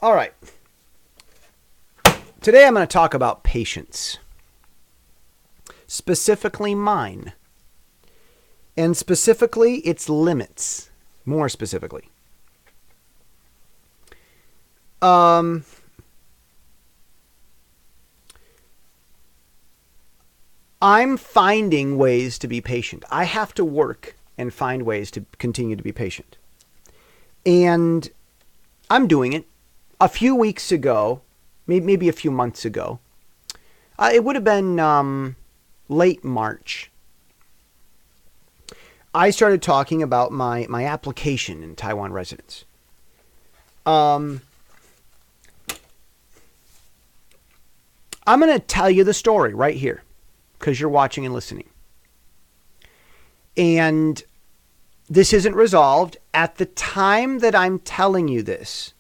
All right. Today I'm going to talk about patience. Specifically mine. And specifically its limits. More specifically. I'm finding ways to be patient. I have to work and find ways to continue to be patient. And I'm doing it. A few weeks ago, maybe a few months ago, it would have been late March, I started talking about my application in Taiwan residence. I'm going to tell you the story right here because you're watching and listening. And this isn't resolved. At the time that I'm telling you this,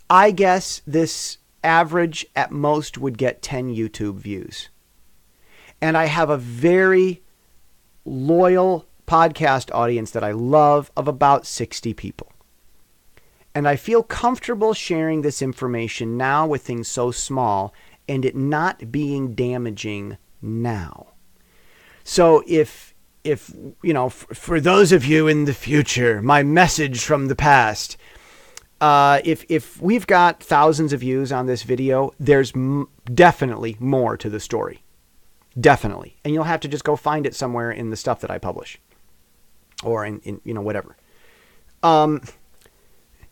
I guess this average at most would get 10 YouTube views. And I have a very loyal podcast audience that I love of about 60 people. And I feel comfortable sharing this information now with things so small and it not being damaging now. So if you know, for those of you in the future, my message from the past, if we've got thousands of views on this video, there's definitely more to the story. Definitely. And you'll have to just go find it somewhere in the stuff that I publish or in you know, whatever. But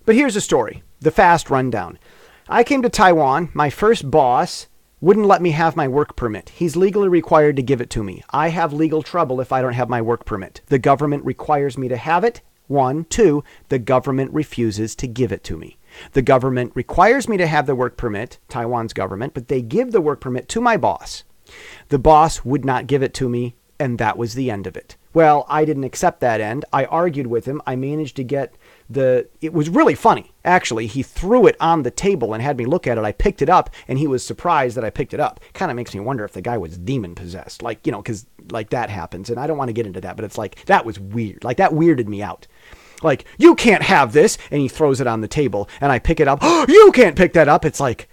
here's the story, the fast rundown. I came to Taiwan. My first boss wouldn't let me have my work permit. He's legally required to give it to me. I have legal trouble if I don't have my work permit. The government requires me to have it. 1, 2, the government refuses to give it to me. The government requires me to have the work permit, Taiwan's government, but they give the work permit to my boss. The boss would not give it to me, and that was the end of it. Well, I didn't accept that end. I argued with him. I managed to get it was really funny. Actually, he threw it on the table and had me look at it. I picked it up and he was surprised that I picked it up. Kind of makes me wonder if the guy was demon possessed, like, you know, because like that happens. And I don't want to get into that, but it's like, that was weird. Like that weirded me out. Like, you can't have this. And he throws it on the table and I pick it up. Oh, you can't pick that up. It's like,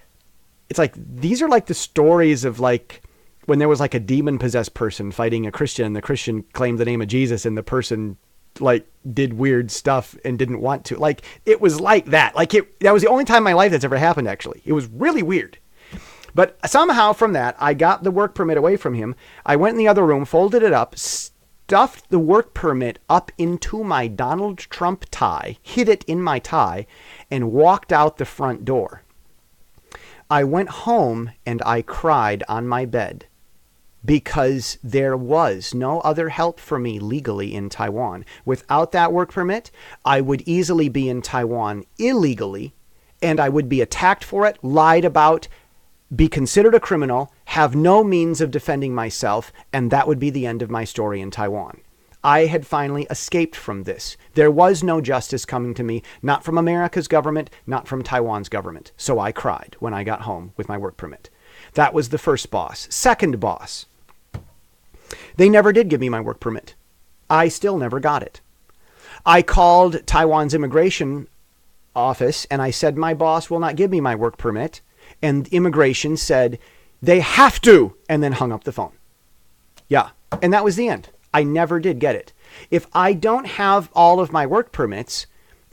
these are like the stories of like, when there was like a demon possessed person fighting a Christian and the Christian claimed the name of Jesus and the person like did weird stuff and didn't want to. Like, it was like that. Like that was the only time in my life that's ever happened, actually. It was really weird. But somehow from that, I got the work permit away from him. I went in the other room, folded it up, stuffed the work permit up into my Donald Trump tie, hid it in my tie, and walked out the front door. I went home and I cried on my bed. Because there was no other help for me legally in Taiwan. Without that work permit, I would easily be in Taiwan illegally, and I would be attacked for it, lied about, be considered a criminal, have no means of defending myself, and that would be the end of my story in Taiwan. I had finally escaped from this. There was no justice coming to me, not from America's government, not from Taiwan's government. So I cried when I got home with my work permit. That was the first boss. Second boss. They never did give me my work permit. I still never got it. I called Taiwan's immigration office and I said, my boss will not give me my work permit. And immigration said, they have to, and then hung up the phone. Yeah. And that was the end. I never did get it. If I don't have all of my work permits,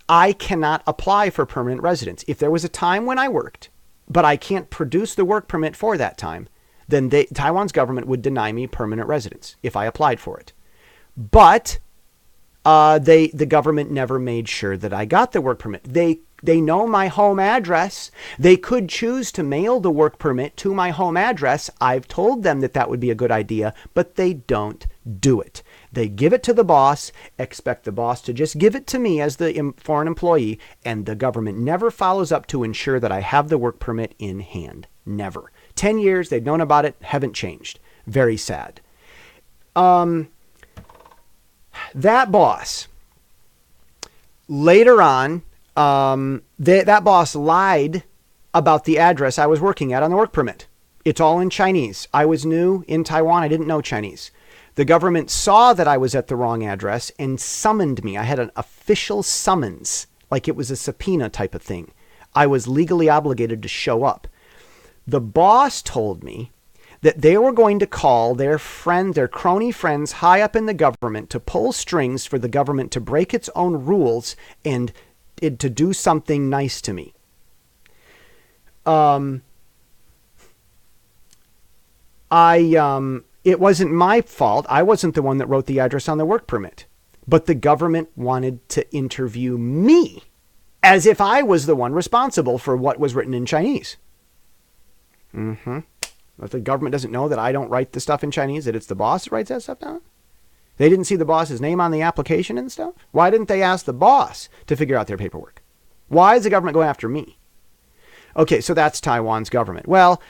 I cannot apply for permanent residence. If there was a time when I worked, but I can't produce the work permit for that time, then Taiwan's government would deny me permanent residence if I applied for it. But the government never made sure that I got the work permit. They know my home address. They could choose to mail the work permit to my home address. I've told them that that would be a good idea, but they don't do it. They give it to the boss, expect the boss to just give it to me as the foreign employee, and the government never follows up to ensure that I have the work permit in hand. Never. 10 years, they've known about it, haven't changed. Very sad. That boss, later on, that boss lied about the address I was working at on the work permit. It's all in Chinese. I was new in Taiwan. I didn't know Chinese. The government saw that I was at the wrong address and summoned me. I had an official summons, like it was a subpoena type of thing. I was legally obligated to show up. The boss told me that they were going to call their crony friends high up in the government to pull strings for the government to break its own rules and to do something nice to me. It wasn't my fault. I wasn't the one that wrote the address on the work permit. But the government wanted to interview me as if I was the one responsible for what was written in Chinese. But the government doesn't know that I don't write the stuff in Chinese, that it's the boss that writes that stuff down? They didn't see the boss's name on the application and stuff? Why didn't they ask the boss to figure out their paperwork? Why is the government going after me? Okay, so that's Taiwan's government. Well,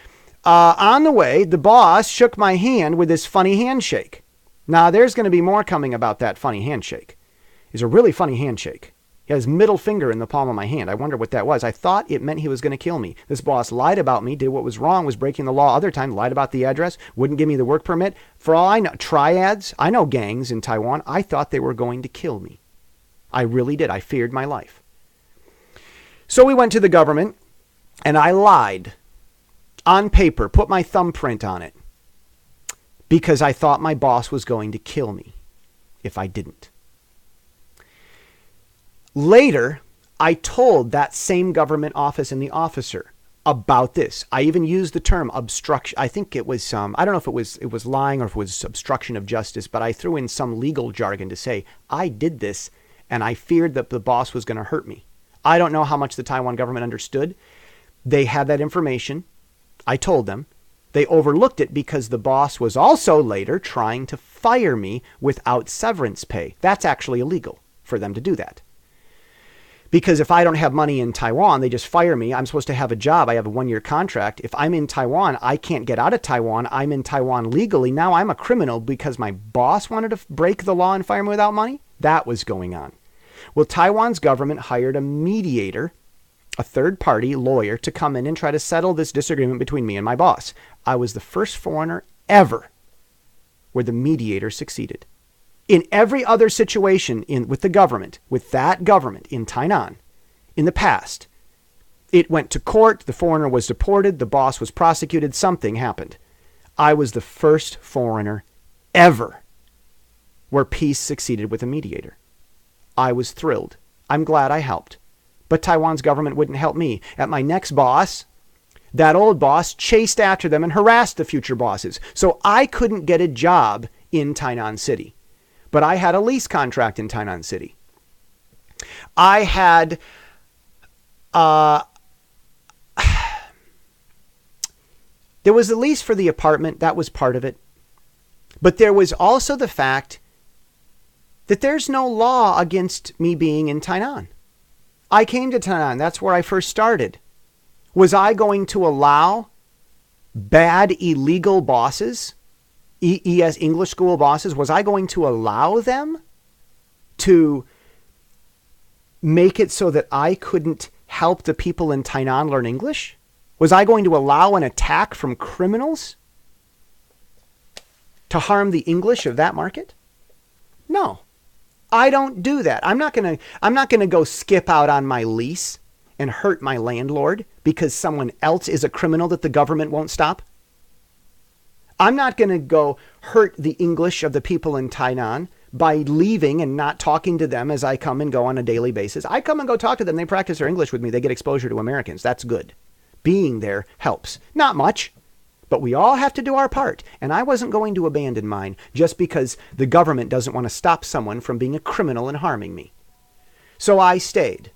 on the way, the boss shook my hand with this funny handshake. Now, there's going to be more coming about that funny handshake. It's a really funny handshake. He had his middle finger in the palm of my hand. I wonder what that was. I thought it meant he was going to kill me. This boss lied about me, did what was wrong, was breaking the law other times, lied about the address, wouldn't give me the work permit. For all I know, triads, I know gangs in Taiwan. I thought they were going to kill me. I really did. I feared my life. So we went to the government, and I lied on paper, put my thumbprint on it, because I thought my boss was going to kill me if I didn't. Later, I told that same government office and the officer about this. I even used the term obstruction. I think it was I don't know if it was lying or if it was obstruction of justice, but I threw in some legal jargon to say I did this and I feared that the boss was going to hurt me. I don't know how much the Taiwan government understood. They had that information. I told them. They overlooked it because the boss was also later trying to fire me without severance pay. That's actually illegal for them to do that. Because if I don't have money in Taiwan, they just fire me. I'm supposed to have a job. I have a 1-year contract. If I'm in Taiwan, I can't get out of Taiwan. I'm in Taiwan legally. Now I'm a criminal because my boss wanted to break the law and fire me without money. That was going on. Well, Taiwan's government hired a mediator, a third-party lawyer, to come in and try to settle this disagreement between me and my boss. I was the first foreigner ever where the mediator succeeded. In every other situation with the government, with that government in Tainan, in the past, it went to court, the foreigner was deported, the boss was prosecuted, something happened. I was the first foreigner ever where peace succeeded with a mediator. I was thrilled. I'm glad I helped. But Taiwan's government wouldn't help me. At my next boss, that old boss chased after them and harassed the future bosses. So I couldn't get a job in Tainan City. But I had a lease contract in Tainan City. I had there was a lease for the apartment. That was part of it. But there was also the fact that there's no law against me being in Tainan. I came to Tainan. That's where I first started. Was I going to allow bad, illegal bosses, ES English school bosses, was I going to allow them to make it so that I couldn't help the people in Tainan learn English? Was I going to allow an attack from criminals to harm the English of that market? No. I don't do that. I'm not going to go skip out on my lease and hurt my landlord because someone else is a criminal that the government won't stop. I'm not going to go hurt the English of the people in Tainan by leaving and not talking to them as I come and go on a daily basis. I come and go talk to them. They practice their English with me. They get exposure to Americans. That's good. Being there helps. Not much, but we all have to do our part. And I wasn't going to abandon mine just because the government doesn't want to stop someone from being a criminal and harming me. So I stayed.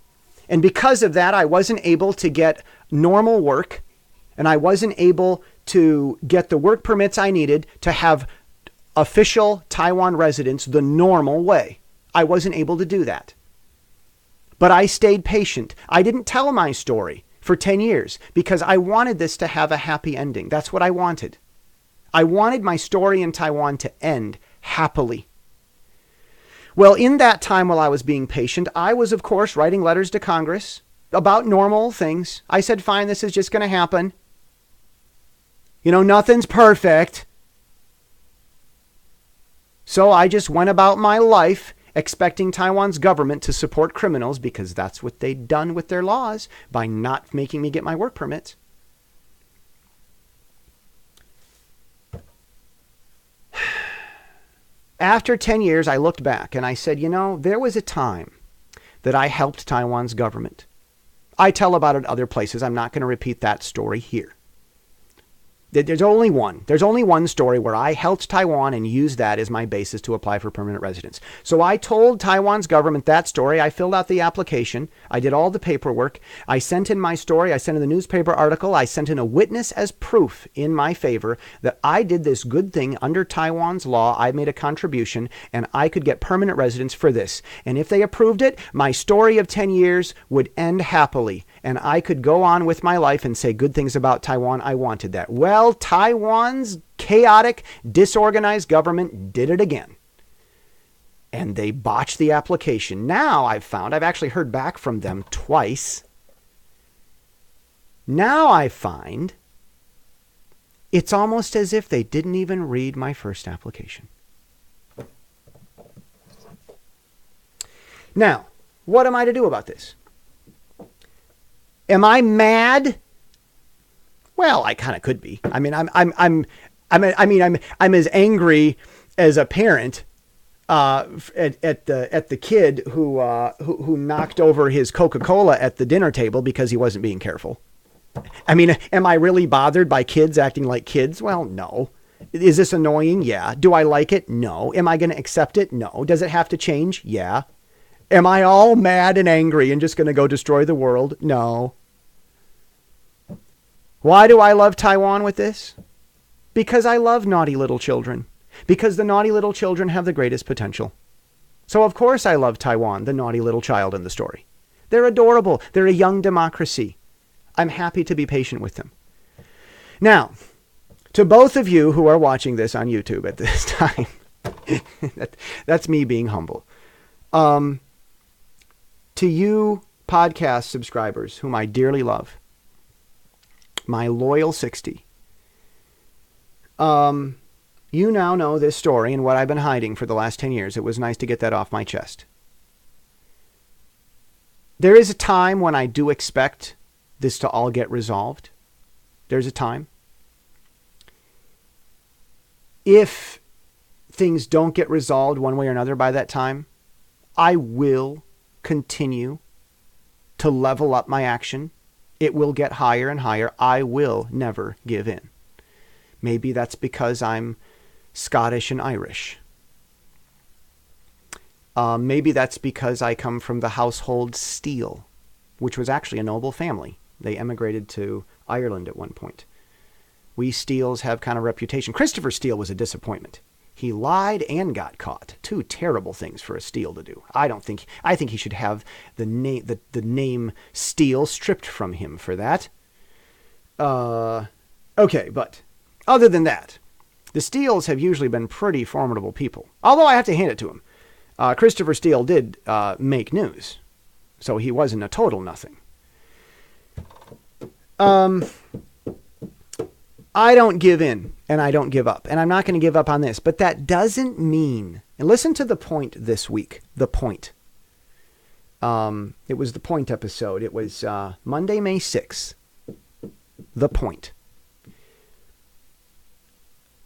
And because of that, I wasn't able to get normal work, and I wasn't able to get the work permits I needed to have official Taiwan residence the normal way. I wasn't able to do that. But I stayed patient. I didn't tell my story for 10 years because I wanted this to have a happy ending. That's what I wanted. I wanted my story in Taiwan to end happily. Well, in that time while I was being patient, I was, of course, writing letters to Congress about normal things. I said, fine, this is just going to happen. You know, nothing's perfect. So I just went about my life expecting Taiwan's government to support criminals because that's what they'd done with their laws by not making me get my work permits. After 10 years, I looked back and I said, there was a time that I helped Taiwan's government. I tell about it other places. I'm not going to repeat that story here. There's only one. There's only one story where I helped Taiwan and used that as my basis to apply for permanent residence. So I told Taiwan's government that story. I filled out the application. I did all the paperwork. I sent in my story. I sent in the newspaper article. I sent in a witness as proof in my favor that I did this good thing under Taiwan's law. I made a contribution and I could get permanent residence for this. And if they approved it, my story of 10 years would end happily. And I could go on with my life and say good things about Taiwan. I wanted that. Well, Taiwan's chaotic, disorganized government did it again. And they botched the application. Now I've actually heard back from them twice. Now I find it's almost as if they didn't even read my first application. Now, what am I to do about this? Am I mad? Well, I kind of could be. I mean, I'm as angry as a parent at the kid who knocked over his Coca-Cola at the dinner table because he wasn't being careful. I mean, am I really bothered by kids acting like kids? Well, no. Is this annoying? Yeah. Do I like it? No. Am I going to accept it? No. Does it have to change? Yeah. Am I all mad and angry and just going to go destroy the world? No. Why do I love Taiwan with this? Because I love naughty little children. Because the naughty little children have the greatest potential. So of course I love Taiwan, the naughty little child in the story. They're adorable. They're a young democracy. I'm happy to be patient with them. Now, to both of you who are watching this on YouTube at this time, that's me being humble. To you podcast subscribers whom I dearly love, my loyal 60. You now know this story and what I've been hiding for the last 10 years. It was nice to get that off my chest. There is a time when I do expect this to all get resolved. There's a time. If things don't get resolved one way or another by that time, I will continue to level up my action. It will get higher and higher. I will never give in. Maybe that's because I'm Scottish and Irish. Maybe that's because I come from the household Steele, which was actually a noble family. They emigrated to Ireland at one point. We Steeles have kind of reputation. Christopher Steele was a disappointment. He lied and got caught. Two terrible things for a Steele to do. I think he should have the name Steele stripped from him for that. Okay, but other than that, the Steeles have usually been pretty formidable people. Although I have to hand it to him. Christopher Steele did make news, so he wasn't a total nothing. I don't give in and I don't give up, and I'm not going to give up on this, but that doesn't mean, and listen to the point this week, the point. It was the point episode. It was Monday, May 6th. The point.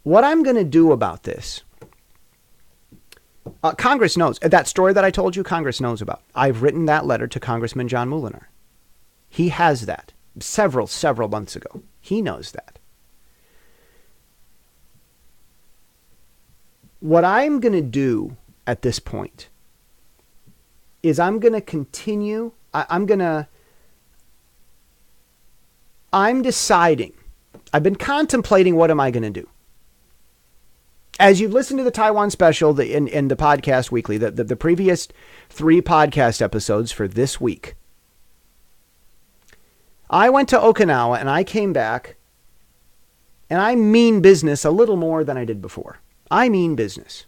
What I'm going to do about this, Congress knows. That story that I told you, Congress knows about. I've written that letter to Congressman John Muhlener. He has that several months ago. He knows that. What I'm going to do at this point is I'm going to continue. I'm deciding. I've been contemplating what am I going to do. As you've listened to the Taiwan Special in the podcast weekly, the previous 3 podcast episodes for this week, I went to Okinawa and I came back and I mean business a little more than I did before. I mean business.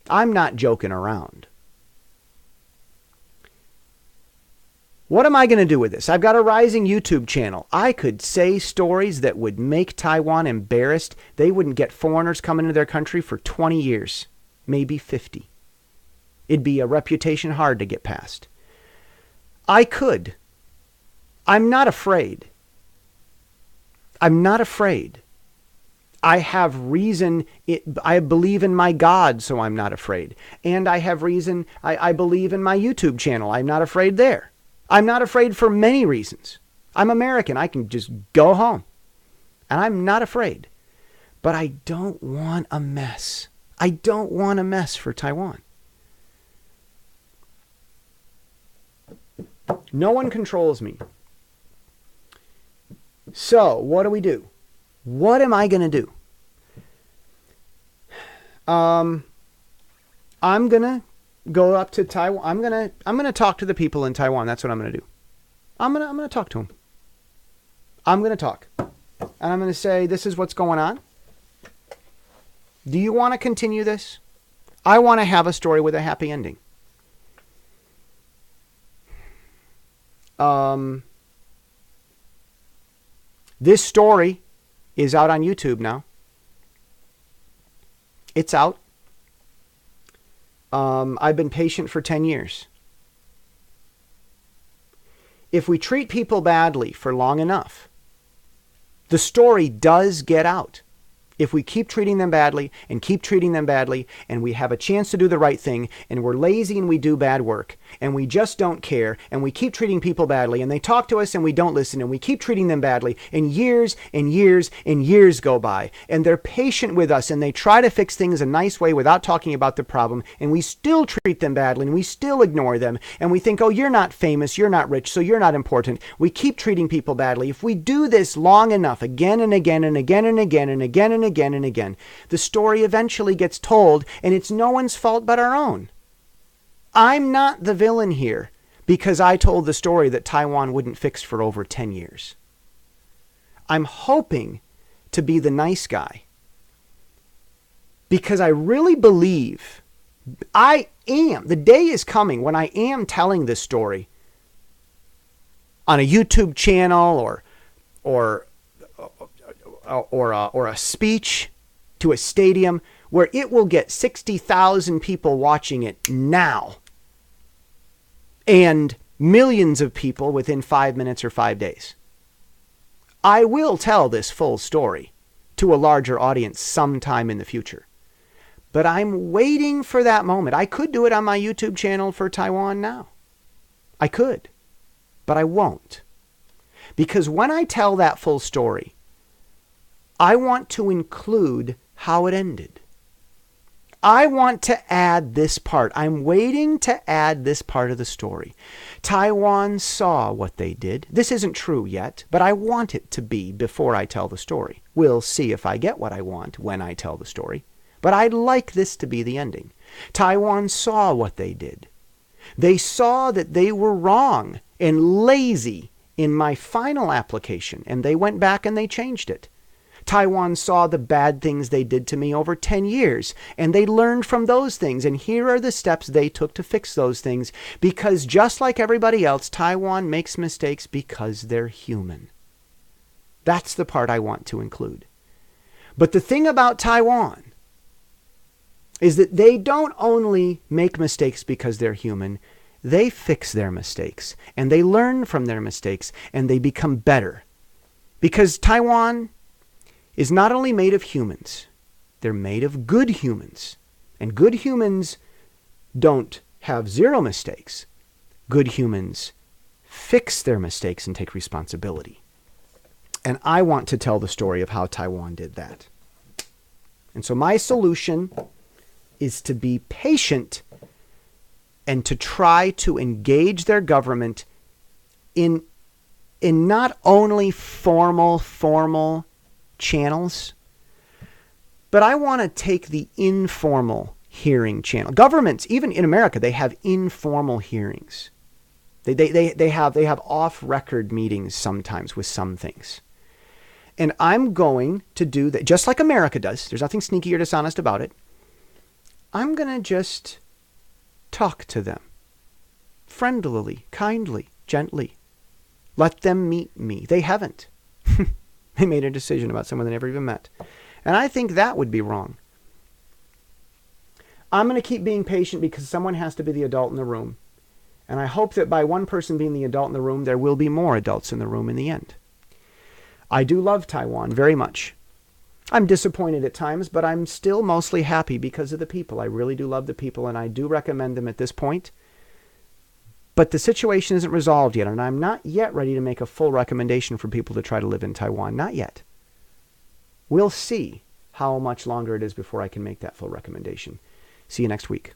I'm not joking around. What am I going to do with this? I've got a rising YouTube channel. I could say stories that would make Taiwan embarrassed. They wouldn't get foreigners coming into their country for 20 years, maybe 50. It'd be a reputation hard to get past. I could. I'm not afraid. I'm not afraid. I have reason. I believe in my God, so I'm not afraid. And I have reason. I believe in my YouTube channel. I'm not afraid there. I'm not afraid for many reasons. I'm American. I can just go home. And I'm not afraid. But I don't want a mess. I don't want a mess for Taiwan. No one controls me. So, what do? What am I going to do? I'm going to go up to Taiwan. I'm going to talk to the people in Taiwan. That's what I'm going to do. I'm going to talk to them. I'm going to talk. And I'm going to say, this is what's going on. Do you want to continue this? I want to have a story with a happy ending. This story is out on YouTube now. It's out. I've been patient for 10 years. If we treat people badly for long enough, the story does get out. If we keep treating them badly and keep treating them badly, and we have a chance to do the right thing, and we're lazy and we do bad work, and we just don't care, and we keep treating people badly, and they talk to us and we don't listen, and we keep treating them badly, and years and years and years go by, and they're patient with us, and they try to fix things a nice way without talking about the problem, and we still treat them badly, and we still ignore them, and we think, oh, you're not famous, you're not rich, so you're not important. We keep treating people badly. If we do this long enough, again and again and again and again and again and again and again, the story eventually gets told, and it's no one's fault but our own. I'm not the villain here because I told the story that Taiwan wouldn't fix for over 10 years. I'm hoping to be the nice guy because I really believe the day is coming when I am telling this story on a YouTube channel or a speech to a stadium where it will get 60,000 people watching it now and millions of people within 5 minutes or 5 days. I will tell this full story to a larger audience sometime in the future. But I'm waiting for that moment. I could do it on my YouTube channel for Taiwan now. I could, but I won't. Because when I tell that full story, I want to include how it ended. I want to add this part. I'm waiting to add this part of the story. Taiwan saw what they did. This isn't true yet, but I want it to be before I tell the story. We'll see if I get what I want when I tell the story. But I'd like this to be the ending. Taiwan saw what they did. They saw that they were wrong and lazy in my final application, and they went back and they changed it. Taiwan saw the bad things they did to me over 10 years, and they learned from those things, and here are the steps they took to fix those things, because just like everybody else, Taiwan makes mistakes because they're human. That's the part I want to include. But the thing about Taiwan is that they don't only make mistakes because they're human, they fix their mistakes, and they learn from their mistakes, and they become better. Because Taiwan is not only made of humans, they're made of good humans. And good humans don't have zero mistakes. Good humans fix their mistakes and take responsibility. And I want to tell the story of how Taiwan did that. And so my solution is to be patient and to try to engage their government in not only formal channels, but I want to take the informal hearing channel. Governments, even in America, they have informal hearings. They have off-record meetings sometimes with some things. And I'm going to do that, just like America does. There's nothing sneaky or dishonest about it. I'm going to just talk to them friendlily, kindly, gently. Let them meet me. They haven't. They made a decision about someone they never even met. And I think that would be wrong. I'm going to keep being patient because someone has to be the adult in the room. And I hope that by one person being the adult in the room, there will be more adults in the room in the end. I do love Taiwan very much. I'm disappointed at times, but I'm still mostly happy because of the people. I really do love the people, and I do recommend them at this point. But the situation isn't resolved yet, and I'm not yet ready to make a full recommendation for people to try to live in Taiwan. Not yet. We'll see how much longer it is before I can make that full recommendation. See you next week.